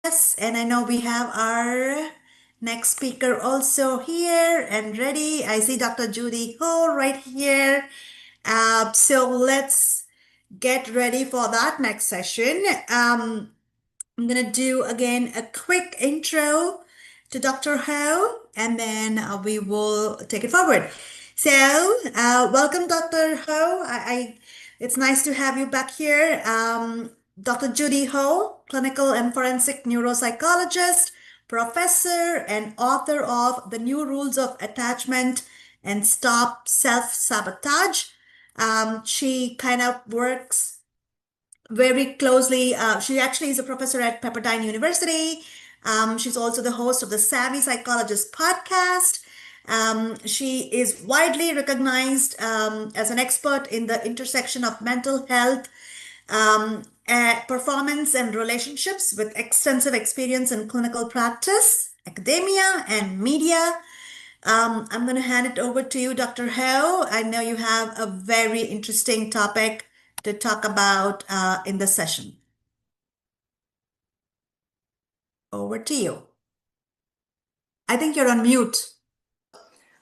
Yes, and I know we have our next speaker also here and ready. I see Dr. Judy Ho right here. So let's get ready for that next session. I'm gonna do again a quick intro to Dr. Ho, and then we will take it forward. So, welcome, Dr. Ho. It's nice to have you back here. Dr. Judy Ho, clinical and forensic neuropsychologist, professor, and author of The New Rules of Attachment and Stop Self-Sabotage. She kind of works very closely. She actually is a professor at Pepperdine University. She's also the host of the Savvy Psychologist podcast. She is widely recognized as an expert in the intersection of mental health, performance, and relationships with extensive experience in clinical practice, academia, and media. I'm going to hand it over to you, Dr. Ho. I know you have a very interesting topic to talk about in this session. Over to you. I think you're on mute.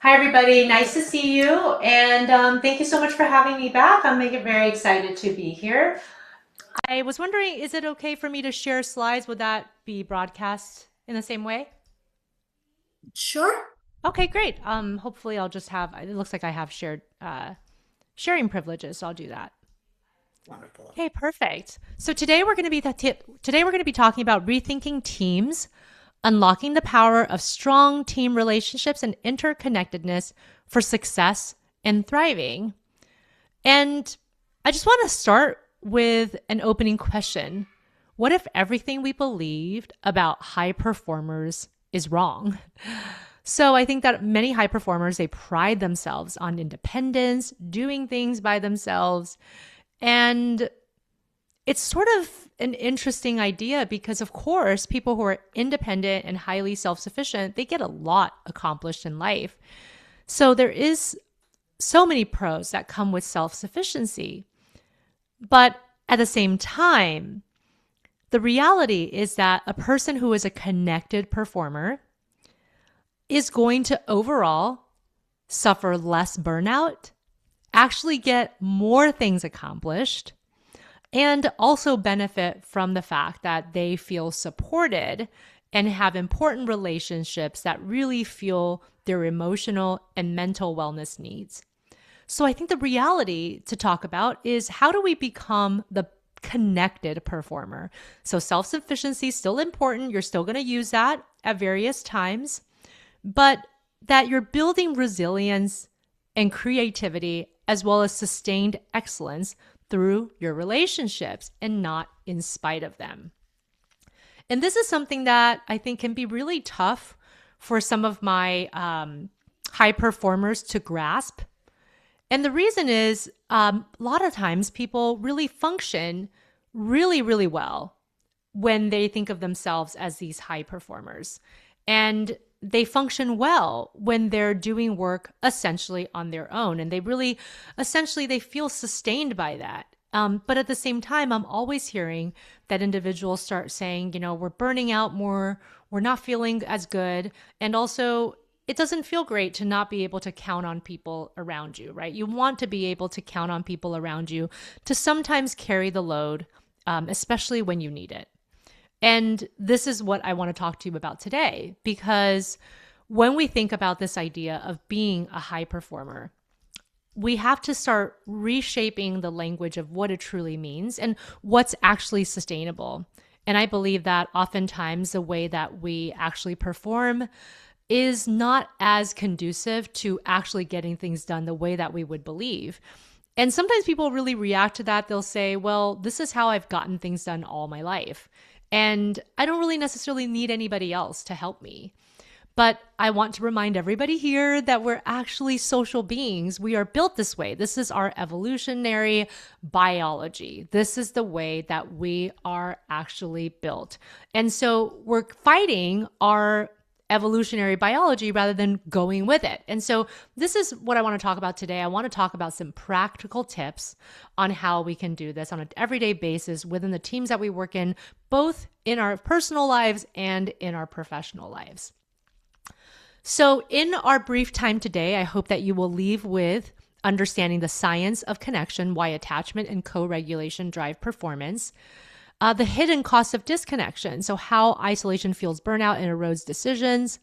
Hi, everybody. Nice to see you. And thank you so much for having me back. I'm very excited to be here. I was wondering, is it okay for me to share slides? Would that be broadcast in the same way? Sure. Okay, great. Hopefully I'll just have, it looks like I have sharing privileges, so I'll do that. Wonderful. Okay, perfect. So today we're going to be talking about rethinking teams, unlocking the power of strong team relationships and interconnectedness for success and thriving. And I just want to start with an opening question. What if everything we believed about high performers is wrong? So I think that many high performers, they pride themselves on independence, doing things by themselves. And it's sort of an interesting idea because, of course, people who are independent and highly self-sufficient, they get a lot accomplished in life. So there is so many pros that come with self-sufficiency. But at the same time, the reality is that a person who is a connected performer is going to overall suffer less burnout, actually get more things accomplished, and also benefit from the fact that they feel supported and have important relationships that really fuel their emotional and mental wellness needs. So I think the reality to talk about is, how do we become the connected performer? So self-sufficiency is still important. You're still going to use that at various times, but that you're building resilience and creativity as well as sustained excellence through your relationships and not in spite of them. And this is something that I think can be really tough for some of my high performers to grasp. And the reason is, a lot of times people really function really, really well when they think of themselves as these high performers. And they function well when they're doing work essentially on their own. And they really, essentially, they feel sustained by that. But at the same time, I'm always hearing that individuals start saying, we're burning out more, we're not feeling as good. And also, it doesn't feel great to not be able to count on people around you, right? You want to be able to count on people around you to sometimes carry the load, especially when you need it. And this is what I want to talk to you about today, because when we think about this idea of being a high performer, we have to start reshaping the language of what it truly means and what's actually sustainable. And I believe that oftentimes the way that we actually perform is not as conducive to actually getting things done the way that we would believe. And sometimes people really react to that. They'll say, well, this is how I've gotten things done all my life, and I don't really necessarily need anybody else to help me. But I want to remind everybody here that we're actually social beings. We are built this way. This is our evolutionary biology. This is the way that we are actually built. And so we're fighting our evolutionary biology rather than going with it. And so this is what I want to talk about today. I want to talk about some practical tips on how we can do this on an everyday basis within the teams that we work in, both in our personal lives and in our professional lives. So in our brief time today, I hope that you will leave with understanding the science of connection, why attachment and co-regulation drive performance, the hidden cost of disconnection, so how isolation fuels burnout and erodes decisions,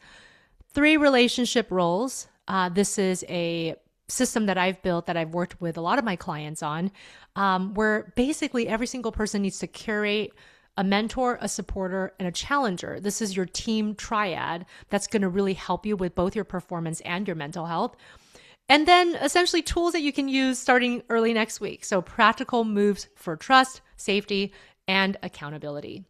3 relationship roles. This is a system that I've built that I've worked with a lot of my clients on, where basically every single person needs to curate a mentor, a supporter, and a challenger. This is your team triad that's going to really help you with both your performance and your mental health. And then essentially tools that you can use starting early next week. So practical moves for trust, safety, and accountability.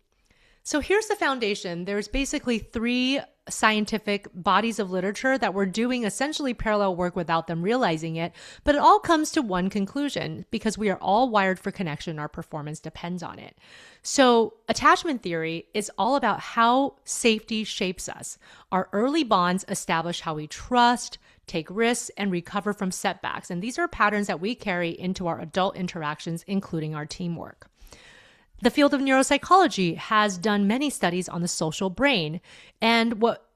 So here's the foundation. There's basically 3 scientific bodies of literature that we're doing essentially parallel work without them realizing it, but it all comes to one conclusion because we are all wired for connection. Our performance depends on it. So attachment theory is all about how safety shapes us. Our early bonds establish how we trust, take risks, and recover from setbacks. And these are patterns that we carry into our adult interactions, including our teamwork. The field of neuropsychology has done many studies on the social brain. And what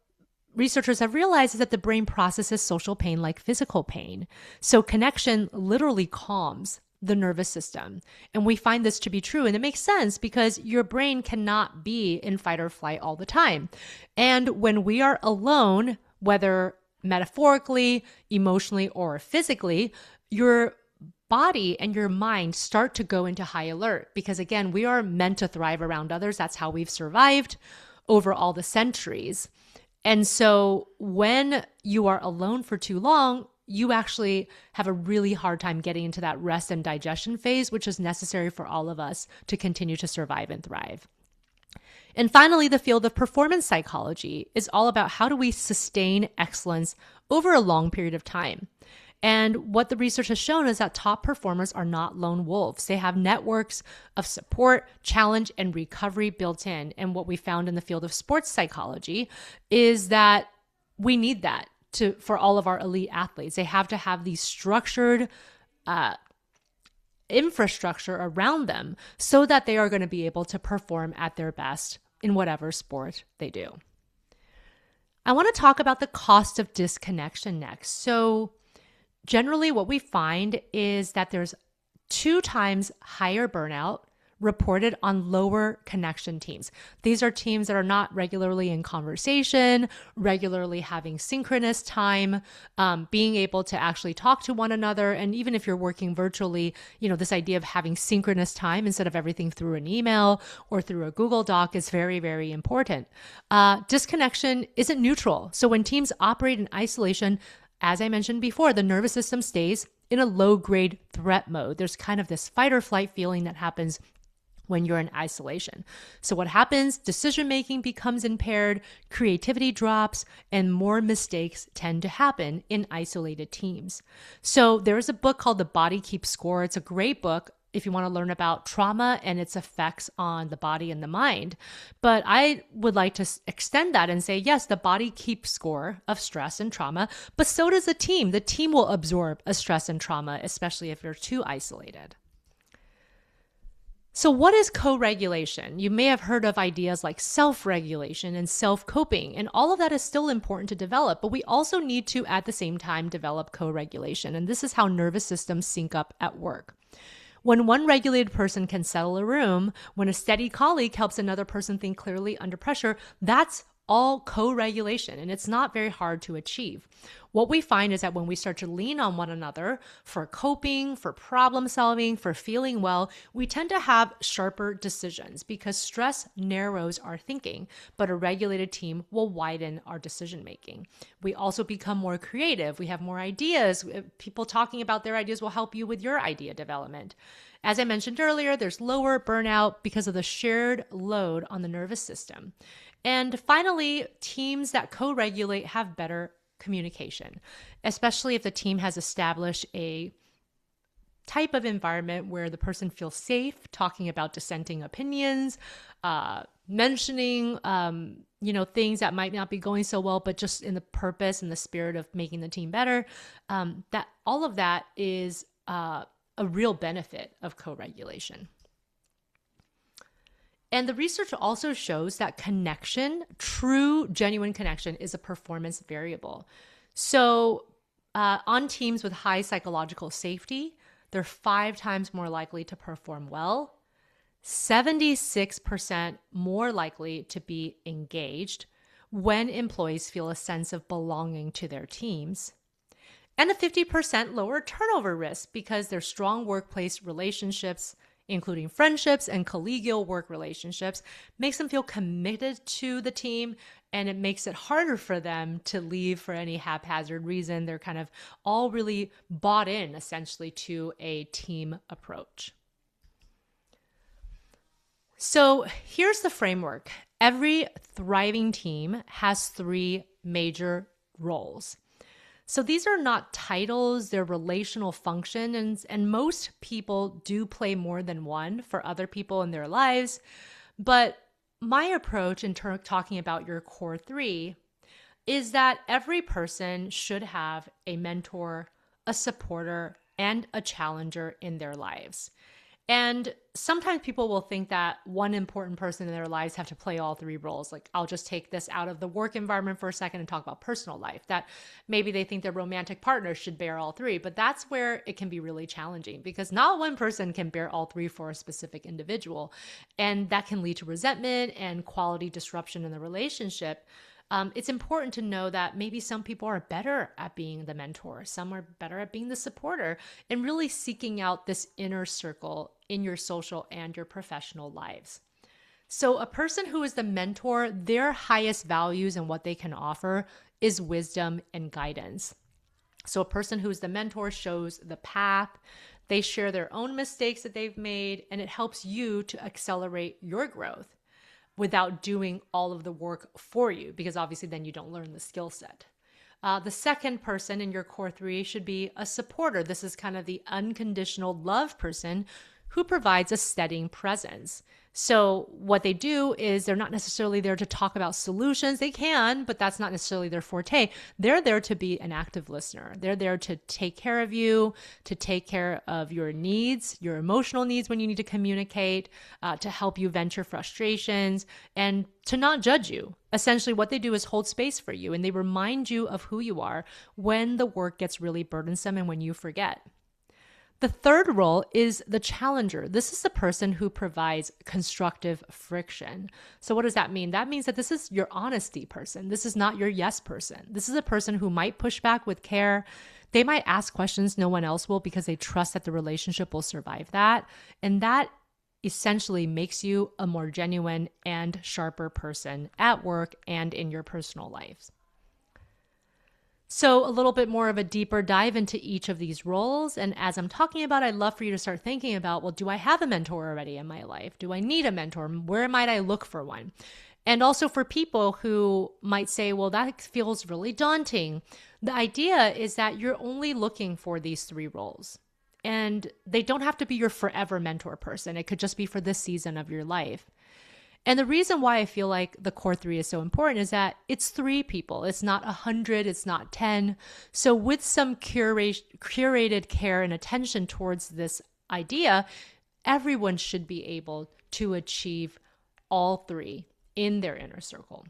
researchers have realized is that the brain processes social pain like physical pain. So connection literally calms the nervous system. And we find this to be true. And it makes sense because your brain cannot be in fight or flight all the time. And when we are alone, whether metaphorically, emotionally, or physically, your body and your mind start to go into high alert because, again, we are meant to thrive around others. That's how we've survived over all the centuries. And so when you are alone for too long, you actually have a really hard time getting into that rest and digestion phase, which is necessary for all of us to continue to survive and thrive. And finally, the field of performance psychology is all about how do we sustain excellence over a long period of time. And what the research has shown is that top performers are not lone wolves. They have networks of support, challenge, and recovery built in. And what we found in the field of sports psychology is that we need that for all of our elite athletes. They have to have these structured infrastructure around them so that they are going to be able to perform at their best in whatever sport they do. I want to talk about the cost of disconnection next. So generally, what we find is that there's 2 times higher burnout reported on lower connection teams. These are teams that are not regularly in conversation, regularly having synchronous time, being able to actually talk to one another. And even if you're working virtually, this idea of having synchronous time instead of everything through an email or through a Google Doc is very, very important. Disconnection isn't neutral. So when teams operate in isolation, as I mentioned before, the nervous system stays in a low-grade threat mode. There's kind of this fight or flight feeling that happens when you're in isolation. So what happens? Decision-making becomes impaired, creativity drops, and more mistakes tend to happen in isolated teams. So there's a book called The Body Keeps Score. It's a great book if you want to learn about trauma and its effects on the body and the mind. But I would like to extend that and say, yes, the body keeps score of stress and trauma, but so does the team. The team will absorb a stress and trauma, especially if you're too isolated. So what is co-regulation? You may have heard of ideas like self-regulation and self-coping, and all of that is still important to develop, but we also need to, at the same time, develop co-regulation. And this is how nervous systems sync up at work. When one regulated person can settle a room, when a steady colleague helps another person think clearly under pressure, that's all co-regulation, and it's not very hard to achieve. What we find is that when we start to lean on one another for coping, for problem solving, for feeling well, we tend to have sharper decisions because stress narrows our thinking, but a regulated team will widen our decision making. We also become more creative. We have more ideas. People talking about their ideas will help you with your idea development. As I mentioned earlier, there's lower burnout because of the shared load on the nervous system. And finally, teams that co-regulate have better communication, especially if the team has established a type of environment where the person feels safe talking about dissenting opinions, mentioning, things that might not be going so well, but just in the purpose and the spirit of making the team better. That all of that is a real benefit of co-regulation. And the research also shows that connection, true, genuine connection, is a performance variable. So, on teams with high psychological safety, they're 5 times more likely to perform well, 76% more likely to be engaged when employees feel a sense of belonging to their teams, and a 50% lower turnover risk because their strong workplace relationships, including friendships and collegial work relationships, makes them feel committed to the team, and it makes it harder for them to leave for any haphazard reason. They're kind of all really bought in essentially to a team approach. So here's the framework. Every thriving team has 3 major roles. So these are not titles, they're relational functions, and most people do play more than one for other people in their lives. But my approach in talking about your core 3 is that every person should have a mentor, a supporter, and a challenger in their lives. And sometimes people will think that one important person in their lives have to play all 3 roles. Like, I'll just take this out of the work environment for a second and talk about personal life. That maybe they think their romantic partner should bear all 3, but that's where it can be really challenging because not one person can bear all 3 for a specific individual. And that can lead to resentment and quality disruption in the relationship. It's important to know that maybe some people are better at being the mentor, some are better at being the supporter, and really seeking out this inner circle in your social and your professional lives. So, a person who is the mentor, their highest values and what they can offer is wisdom and guidance. So, a person who is the mentor shows the path. They share their own mistakes that they've made, and it helps you to accelerate your growth without doing all of the work for you, because obviously then you don't learn the skill set. The second person in your core 3 should be a supporter. This is kind of the unconditional love person who provides a steadying presence. So what they do is they're not necessarily there to talk about solutions. They can, but that's not necessarily their forte. They're there to be an active listener. They're there to take care of you, to take care of your needs, your emotional needs when you need to communicate, to help you vent your frustrations, and to not judge you. Essentially, what they do is hold space for you, and they remind you of who you are when the work gets really burdensome and when you forget. The third role is the challenger. This is the person who provides constructive friction. So what does that mean? That means that this is your honesty person. This is not your yes person. This is a person who might push back with care. They might ask questions no one else will because they trust that the relationship will survive that. And that essentially makes you a more genuine and sharper person at work and in your personal lives. So a little bit more of a deeper dive into each of these roles. And as I'm talking about, I'd love for you to start thinking about, well, do I have a mentor already in my life? Do I need a mentor? Where might I look for one? And also for people who might say, well, that feels really daunting. The idea is that you're only looking for these 3 roles. And they don't have to be your forever mentor person. It could just be for this season of your life. And the reason why I feel like the core 3 is so important is that it's 3 people. It's not 100, it's not 10. So with some curated care and attention towards this idea, everyone should be able to achieve all 3 in their inner circle.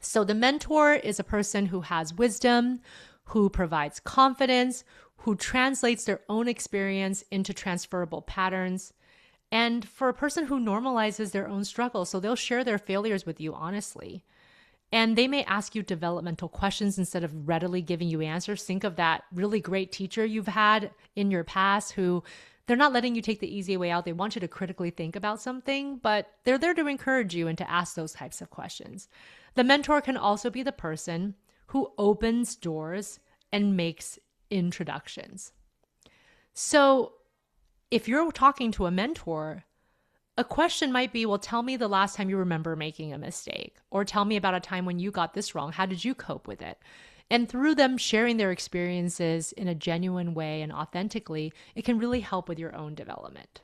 So the mentor is a person who has wisdom, who provides confidence, who translates their own experience into transferable patterns, and for a person who normalizes their own struggles. So they'll share their failures with you honestly. And they may ask you developmental questions instead of readily giving you answers. Think of that really great teacher you've had in your past who they're not letting you take the easy way out. They want you to critically think about something, but they're there to encourage you and to ask those types of questions. The mentor can also be the person who opens doors and makes introductions. So if you're talking to a mentor, a question might be, well, tell me the last time you remember making a mistake, or tell me about a time when you got this wrong. How did you cope with it? And through them sharing their experiences in a genuine way and authentically, it can really help with your own development.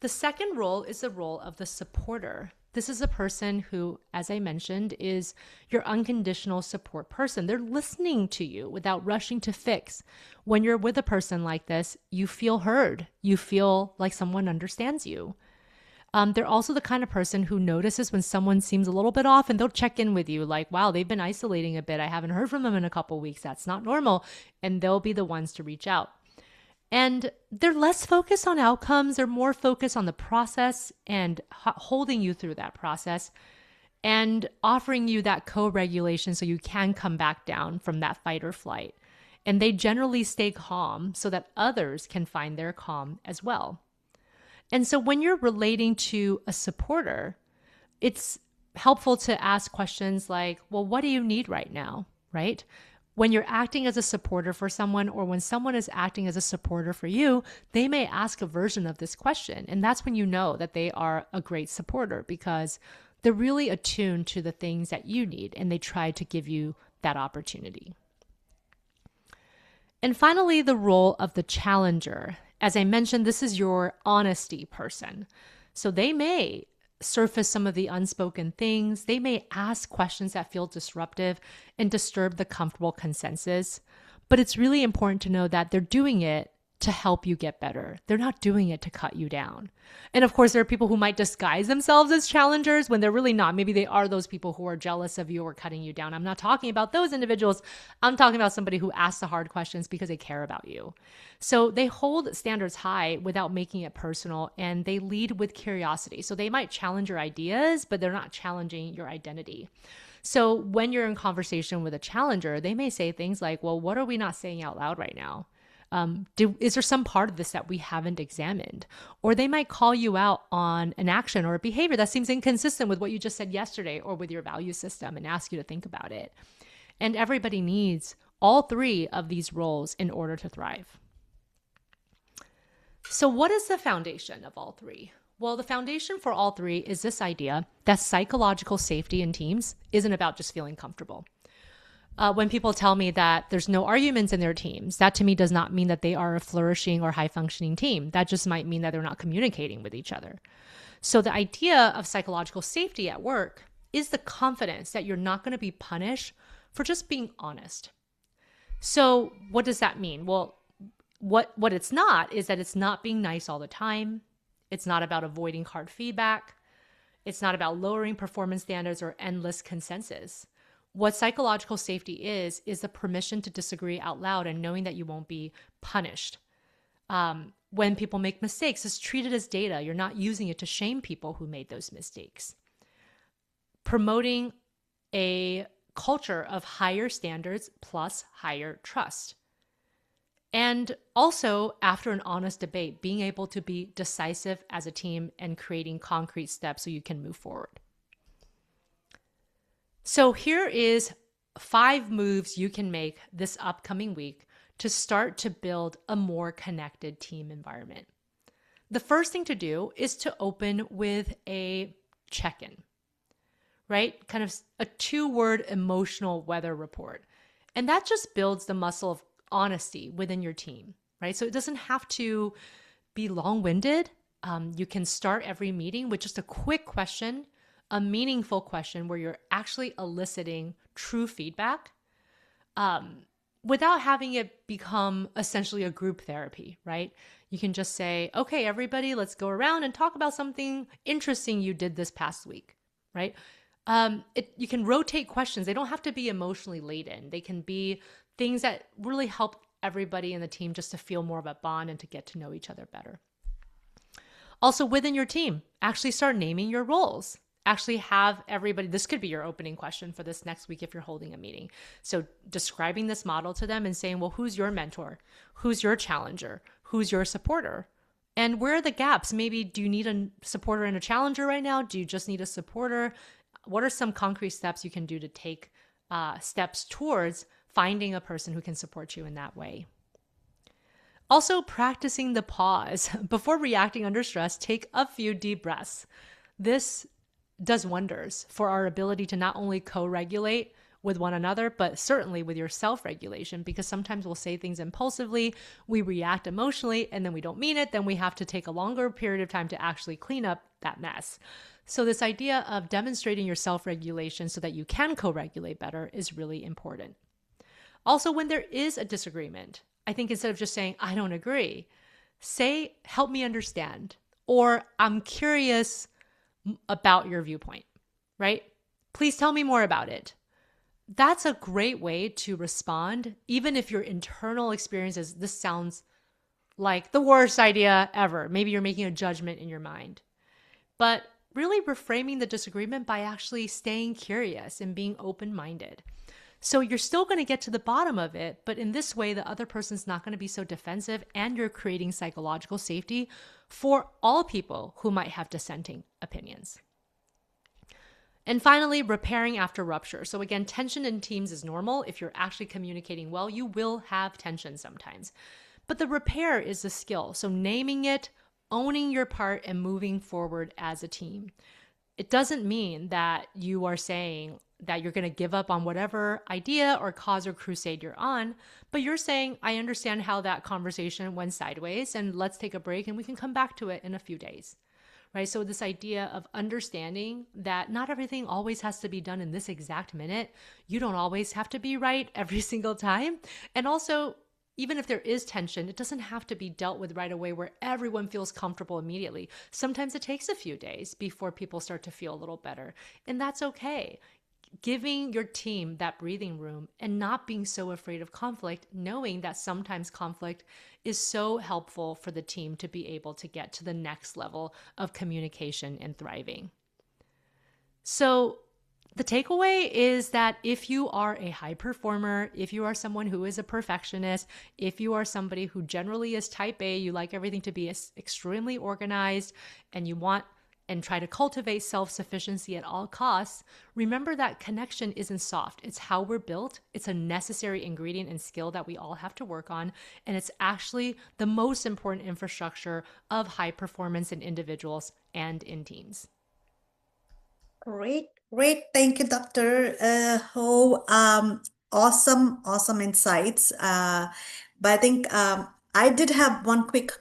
The second role is the role of the supporter. This is a person who, as I mentioned, is your unconditional support person. They're listening to you without rushing to fix. When you're with a person like this, you feel heard. You feel like someone understands you. They're also the kind of person who notices when someone seems a little bit off and they'll check in with you like, wow, they've been isolating a bit. I haven't heard from them in a couple weeks. That's not normal. And they'll be the ones to reach out. And they're less focused on outcomes. They're more focused on the process and holding you through that process and offering you that co-regulation so you can come back down from that fight or flight. And they generally stay calm so that others can find their calm as well. And so when you're relating to a supporter, it's helpful to ask questions like, well, what do you need right now, right? When you're acting as a supporter for someone, or when someone is acting as a supporter for you, they may ask a version of this question. And that's when you know that they are a great supporter, because they're really attuned to the things that you need and they try to give you that opportunity. And finally, the role of the challenger. As I mentioned, this is your honesty person. So they may surface some of the unspoken things. They may ask questions that feel disruptive and disturb the comfortable consensus. But it's really important to know that they're doing it to help you get better. They're not doing it to cut you down. And of course, there are people who might disguise themselves as challengers when they're really not. Maybe they are those people who are jealous of you or cutting you down. I'm not talking about those individuals. I'm talking about somebody who asks the hard questions because they care about you. So they hold standards high without making it personal, and they lead with curiosity. So they might challenge your ideas, but they're not challenging your identity. So when you're in conversation with a challenger, they may say things like, well, what are we not saying out loud right now? Is there some part of this that we haven't examined? Or they might call you out on an action or a behavior that seems inconsistent with what you just said yesterday or with your value system and ask you to think about it. And everybody needs all three of these roles in order to thrive. So what is the foundation of all three? Well, the foundation for all three is this idea that psychological safety in teams isn't about just feeling comfortable. When people tell me that there's no arguments in their teams, that to me does not mean that they are a flourishing or high functioning team. That just might mean that they're not communicating with each other. So the idea of psychological safety at work is the confidence that you're not going to be punished for just being honest. So what does that mean? Well, what it's not is that it's not being nice all the time. It's not about avoiding hard feedback. It's not about lowering performance standards or endless consensus. What psychological safety is the permission to disagree out loud and knowing that you won't be punished. When people make mistakes, it's treated as data. You're not using it to shame people who made those mistakes. Promoting a culture of higher standards plus higher trust. And also, after an honest debate, being able to be decisive as a team and creating concrete steps so you can move forward. So here is 5 moves you can make this upcoming week to start to build a more connected team environment. The first thing to do is to open with a check-in, right? Kind of a 2-word emotional weather report. And that just builds the muscle of honesty within your team, right? So it doesn't have to be long-winded. You can start every meeting with just a quick question, a meaningful question where you're actually eliciting true feedback without having it become essentially a group therapy, right? You can just say, okay, everybody, let's go around and talk about something interesting you did this past week, right? You can rotate questions. They don't have to be emotionally laden. They can be things that really help everybody in the team just to feel more of a bond and to get to know each other better. Also, within your team, actually start naming your roles. Actually have everybody, this could be your opening question for this next week if you're holding a meeting. So describing this model to them and saying, well, who's your mentor? Who's your challenger? Who's your supporter? And where are the gaps? Maybe do you need a supporter and a challenger right now? Do you just need a supporter? What are some concrete steps you can do to take steps towards finding a person who can support you in that way? Also, practicing the pause. Before reacting under stress, take a few deep breaths. This does wonders for our ability to not only co-regulate with one another, but certainly with your self regulation, because sometimes we'll say things impulsively, we react emotionally, and then we don't mean it. Then we have to take a longer period of time to actually clean up that mess. So, this idea of demonstrating your self regulation so that you can co regulate better is really important. Also, when there is a disagreement, I think instead of just saying, I don't agree, say, help me understand, or I'm curious about your viewpoint, right? Please tell me more about it. That's a great way to respond, even if your internal experience is this sounds like the worst idea ever. Maybe you're making a judgment in your mind. But really reframing the disagreement by actually staying curious and being open minded. So you're still going to get to the bottom of it, but in this way, the other person's not going to be so defensive, and you're creating psychological safety for all people who might have dissenting opinions. And finally, repairing after rupture. So again, tension in teams is normal. If you're actually communicating well, you will have tension sometimes. But the repair is a skill. So naming it, owning your part, and moving forward as a team. It doesn't mean that you are saying that you're going to give up on whatever idea or cause or crusade you're on, but you're saying, I understand how that conversation went sideways, and let's take a break and we can come back to it in a few days. Right? So, this idea of understanding that not everything always has to be done in this exact minute. You don't always have to be right every single time. And also, even if there is tension, it doesn't have to be dealt with right away where everyone feels comfortable immediately. Sometimes it takes a few days before people start to feel a little better. And that's okay. Giving your team that breathing room and not being so afraid of conflict, knowing that sometimes conflict is so helpful for the team to be able to get to the next level of communication and thriving. So, the takeaway is that if you are a high performer, if you are someone who is a perfectionist, if you are somebody who generally is type A, you like everything to be extremely organized, and you want and try to cultivate self-sufficiency at all costs, remember that connection isn't soft. It's how we're built. It's a necessary ingredient and skill that we all have to work on. And it's actually the most important infrastructure of high performance in individuals and in teams. Great, great. Thank you, Dr. Ho. Awesome, awesome insights. But I think I did have one quick,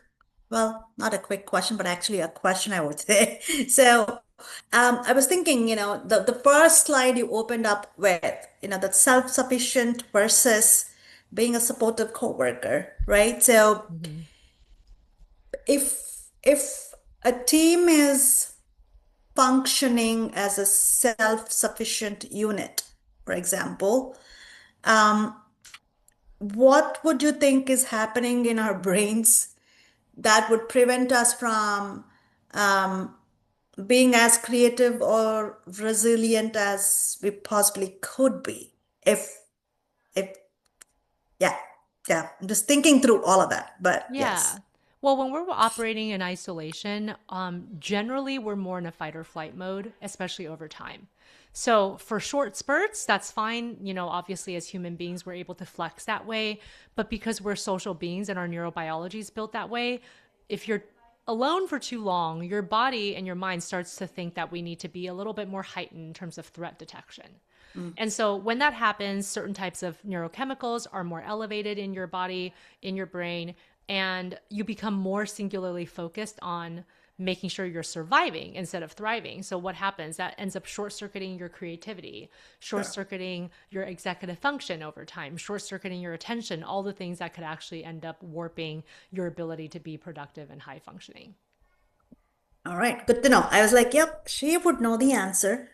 well, not a quick question, but actually a question I would say. So I was thinking, the first slide you opened up with, that self-sufficient versus being a supportive coworker, right? So Mm-hmm. if a team is functioning as a self-sufficient unit, for example, what would you think is happening in our brains that would prevent us from being as creative or resilient as we possibly could be? If yeah, yeah, I'm just thinking through all of that, but yes. Yeah. Well, when we're operating in isolation, generally we're more in a fight or flight mode, especially over time. So for short spurts, that's fine. Obviously, as human beings, we're able to flex that way. But because we're social beings and our neurobiology is built that way, if you're alone for too long, your body and your mind starts to think that we need to be a little bit more heightened in terms of threat detection. Mm, And so when that happens, certain types of neurochemicals are more elevated in your body, in your brain, and you become more singularly focused on making sure you're surviving instead of thriving. So what happens? That ends up short circuiting your creativity, short sure. circuiting your executive function over time, short circuiting your attention, all the things that could actually end up warping your ability to be productive and high functioning. All right, good to know. I was like, yep, she would know the answer.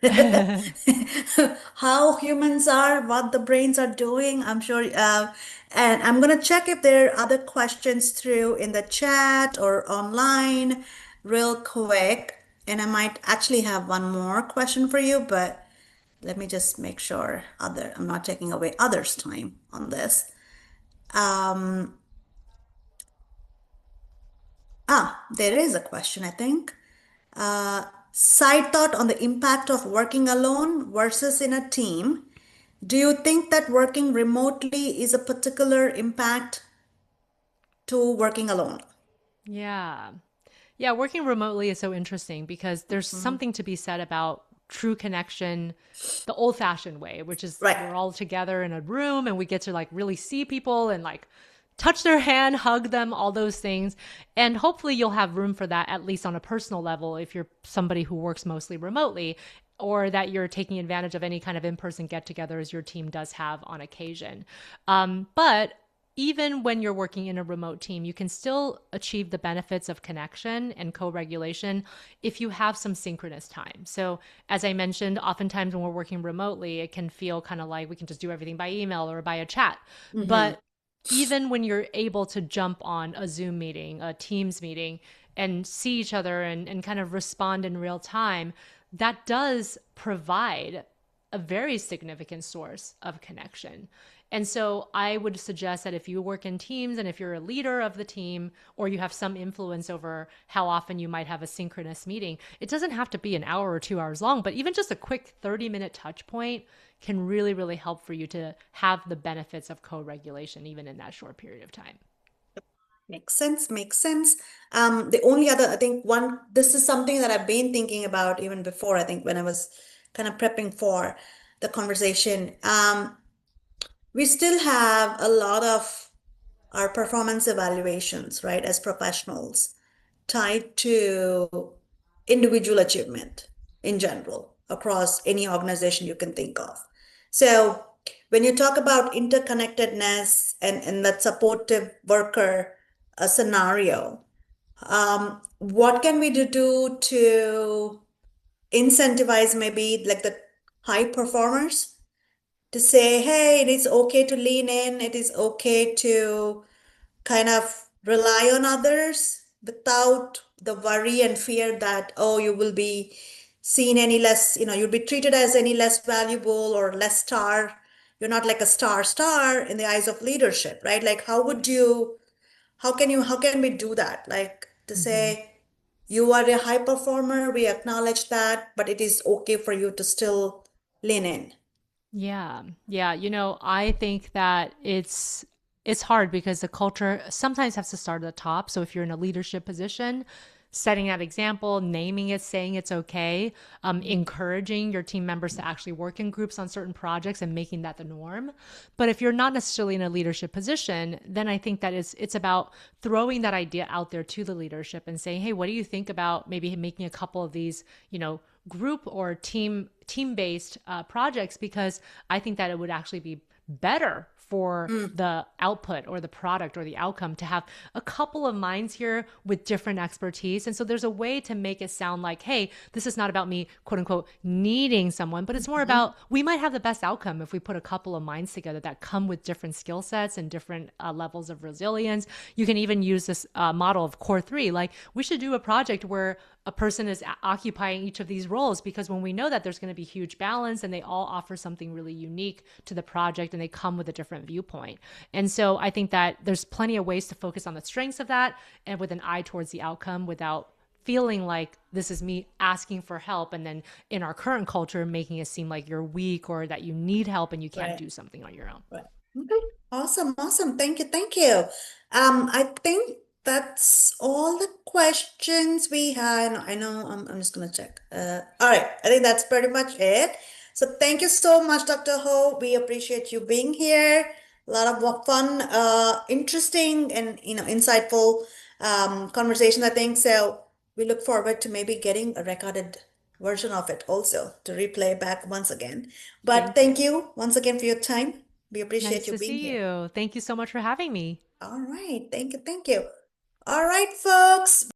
How humans are, what the brains are doing, I'm sure. And I'm going to check if there are other questions through in the chat or online real quick. And I might actually have one more question for you, but let me just make sure I'm not taking away others' time on this. Um, there is a question, I think. Side thought on the impact of working alone versus in a team. Do you think that working remotely is a particular impact to working alone? Yeah. Yeah, working remotely is so interesting because there's Mhm. something to be said about true connection the old fashioned way, which is Right. we're all together in a room and we get to like really see people and like touch their hand, hug them, all those things. And hopefully you'll have room for that, at least on a personal level, if you're somebody who works mostly remotely, or that you're taking advantage of any kind of in person get together as your team does have on occasion. But even when you're working in a remote team, you can still achieve the benefits of connection and co regulation if you have some synchronous time. So, as I mentioned, oftentimes when we're working remotely, it can feel kind of like we can just do everything by email or by a chat. Mm-hmm. But even when you're able to jump on a Zoom meeting, a Teams meeting, and see each other and kind of respond in real time, that does provide a very significant source of connection. And so I would suggest that if you work in teams and if you're a leader of the team or you have some influence over how often you might have a synchronous meeting, it doesn't have to be an hour or 2 hours long, but even just a quick 30-minute touch point can really, really help for you to have the benefits of co regulation even in that short period of time. Makes sense, makes sense. The only other, I think this is something that I've been thinking about even before, I think when I was kind of prepping for the conversation. We still have a lot of our performance evaluations, right, as professionals, tied to individual achievement in general across any organization you can think of. So when you talk about interconnectedness and that supportive worker scenario, what can we do to incentivize maybe like the high performers to say, hey, it is okay to lean in, it is okay to kind of rely on others without the worry and fear that, oh, you will be seen any less, you'll be treated as any less valuable or less star. You're not like a star in the eyes of leadership, right? Like, how can we do that? Like to Mm-hmm. say, you are a high performer, we acknowledge that, but it is okay for you to still lean in. Yeah. Yeah. I think that it's hard because the culture sometimes has to start at the top. So if you're in a leadership position, setting that example, naming it, saying it's okay, encouraging your team members to actually work in groups on certain projects and making that the norm. But if you're not necessarily in a leadership position, then I think that it's about throwing that idea out there to the leadership and saying, hey, what do you think about maybe making a couple of these, group or team based projects, because I think that it would actually be better for Mm, the output or the product or the outcome to have a couple of minds here with different expertise. And so there's a way to make it sound like, hey, this is not about me, quote unquote, needing someone, but it's more mhm. about we might have the best outcome if we put a couple of minds together that come with different skill sets and different levels of resilience. You can even use this model of core three. Like, we should do a project where a person is occupying each of these roles, because when we know that there's going to be huge balance and they all offer something really unique to the project and they come with a different viewpoint. And so I think that there's plenty of ways to focus on the strengths of that and with an eye towards the outcome without feeling like this is me asking for help and then in our current culture making it seem like you're weak or that you need help and you can't Right. do something on your own. Right. Okay. Awesome. Awesome. Thank you. Thank you. I think that's all the questions we had. I know I'm just gonna check. All right. I think that's pretty much it. So thank you so much, Dr. Ho. We appreciate you being here. A lot of fun, interesting, and insightful conversation, I think. So we look forward to maybe getting a recorded version of it also to replay back once again. But Thank you. thank you once again for your time. We appreciate Nice you to being see here. you. Thank you so much for having me. All right. Thank you. Thank you. All right, folks.